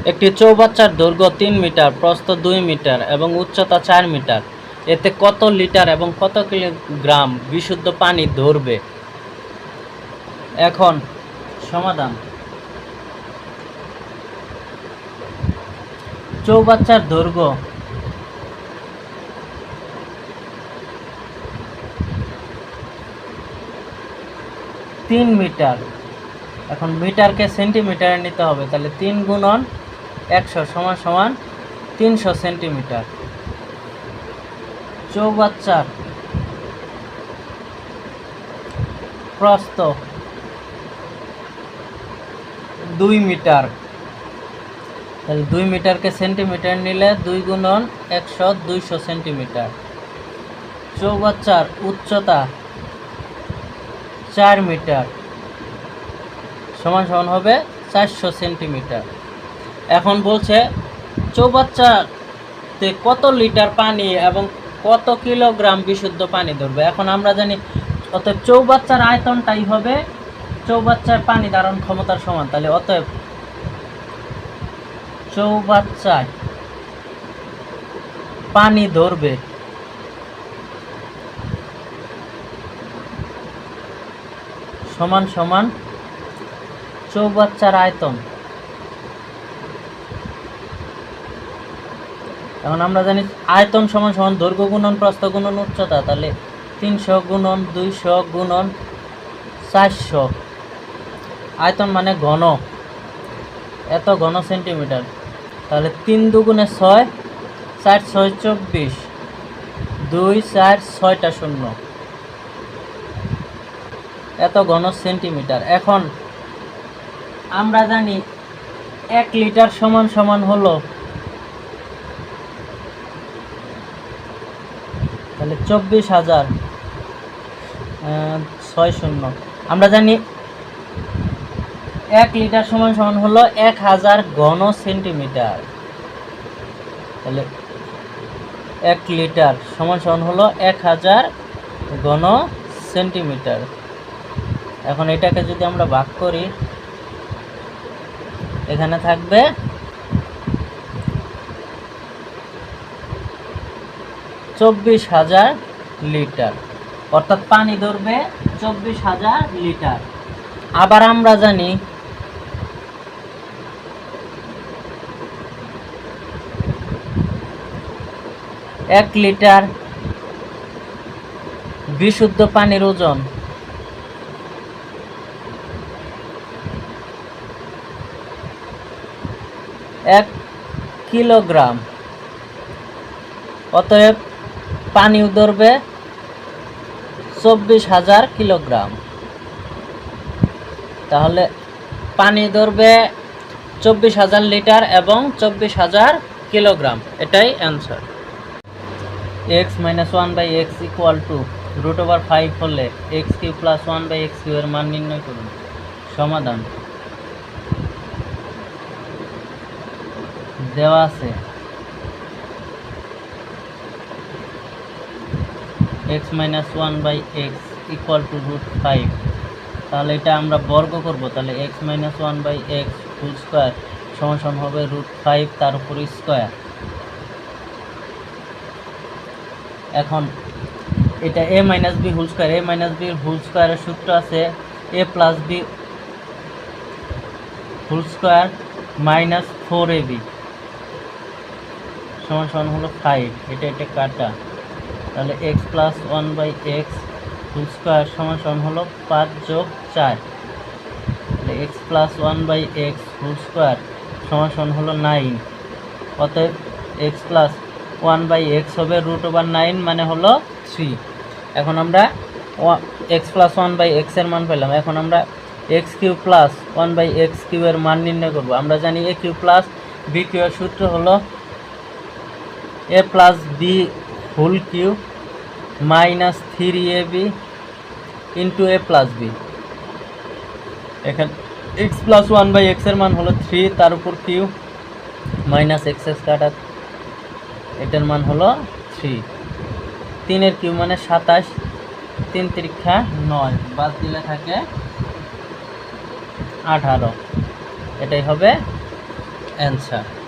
একটি চৌবাচ্চার দৈর্ঘ্য 3 মিটার, প্রস্থ 2 মিটার এবং উচ্চতা 4 মিটার। এতে কত লিটার এবং কত কিলোগ্রাম বিশুদ্ধ পানি ধরবে? এখন সমাধান। চৌবাচ্চার দৈর্ঘ্য 3 মিটার। এখন মিটারকে সেন্টিমিটারে নিতে হবে, তাহলে 3 গুণন 100 সমান সমান 300 সেন্টিমিটার। চৌবাচ্চার প্রস্থ 2 মিটার, তাহলে 2 মিটারকে সেন্টিমিটার নিলে 2 গুণন 100 200 সেন্টিমিটার। চৌবাচ্চার উচ্চতা 4 মিটার সমান সমান হবে 400 সেন্টিমিটার। এখন বলছে চৌবাচ্চাতে কত লিটার পানি এবং কত কিলোগ্রাম বিশুদ্ধ পানি ধরবে। এখন আমরা জানি অতএব চৌবাচ্চার আয়তনটাই হবে চৌবাচ্চার পানি ধারণ ক্ষমতার সমান। তাহলে অতএব চৌবাচ্চায় পানি ধরবে সমান সমান চৌবাচ্চার আয়তন। এখন আমরা জানি আয়তন সমান সমান দৈর্ঘ্য গুণন প্রস্থ গুণন উচ্চতা, তাহলে 300 গুণন 200 গুণন 400। আয়তন মানে ঘন, এত ঘন সেন্টিমিটার, তাহলে 3 দুগুণে 6, 4 6 24, 2 4 6টা 0, এত ঘন সেন্টিমিটার। এখন আমরা জানি 1 লিটার সমান সমান হলো, তাহলে 24,000 আমরা জানি 1 লিটার সমান সমান হলো 1000 ঘন সেন্টিমিটার। তাহলে 1 লিটার সমান সমান হলো 1000 ঘন সেন্টিমিটার। এখন এটাকে যদি আমরা ভাগ করি, এখানে থাকবে 24,000 লিটার, অর্থাৎ পানি ধরবে 24,000 লিটার। আবার আমরা জানি 1 লিটার বিশুদ্ধ পানির ওজন 1 কিলোগ্রাম, অতএব পানি ধরবে 24,000 কিলোগ্রাম। তাহলে পানি ধরবে 24,000 লিটার এবং 24,000 কিলোগ্রাম, এটাই অ্যান্সার। x - 1/x = √5 হলে x³ + 1/x³ এর মান নির্ণয় করুন। সমাধান দেওয়া আছে x - 1/x = √5, তাহলে এটা আমরা বর্গ করব, তাহলে x - 1/x হোল স্কয়ার সমান সমান হবে √5 তার উপর স্কয়ার। এখন এটা a - b whole square, a - b whole স্কয়ারের সূত্র আছে a + b whole square - 4ab সমান সমান হলো 5, এটা কাটা, তাহলে x + 1/x হোল স্কয়ার সমান সমান হলো 5 + 4, তাহলে x + 1/x হোল স্কয়ার সমান সমান হলো 9। অতএব x + 1/x হবে √9 মানে হলো 3। এখন আমরা x + 1/x এর মান পেলাম। এখন আমরা x³ + 1/x³ এর মান নির্ণয় করব। আমরা জানি a³ + b³ এর সূত্র হলো a + b whole cube - 3ab * a + b। এখানে x + 1/x এর মান হলো 3, তার উপর কিউ - x কাটা, এটার মান হলো 3। 3 এর কিউব মানে 27, 3 × 9, বাদ দিলে থাকে 18, এটাই হবে অ্যান্সার।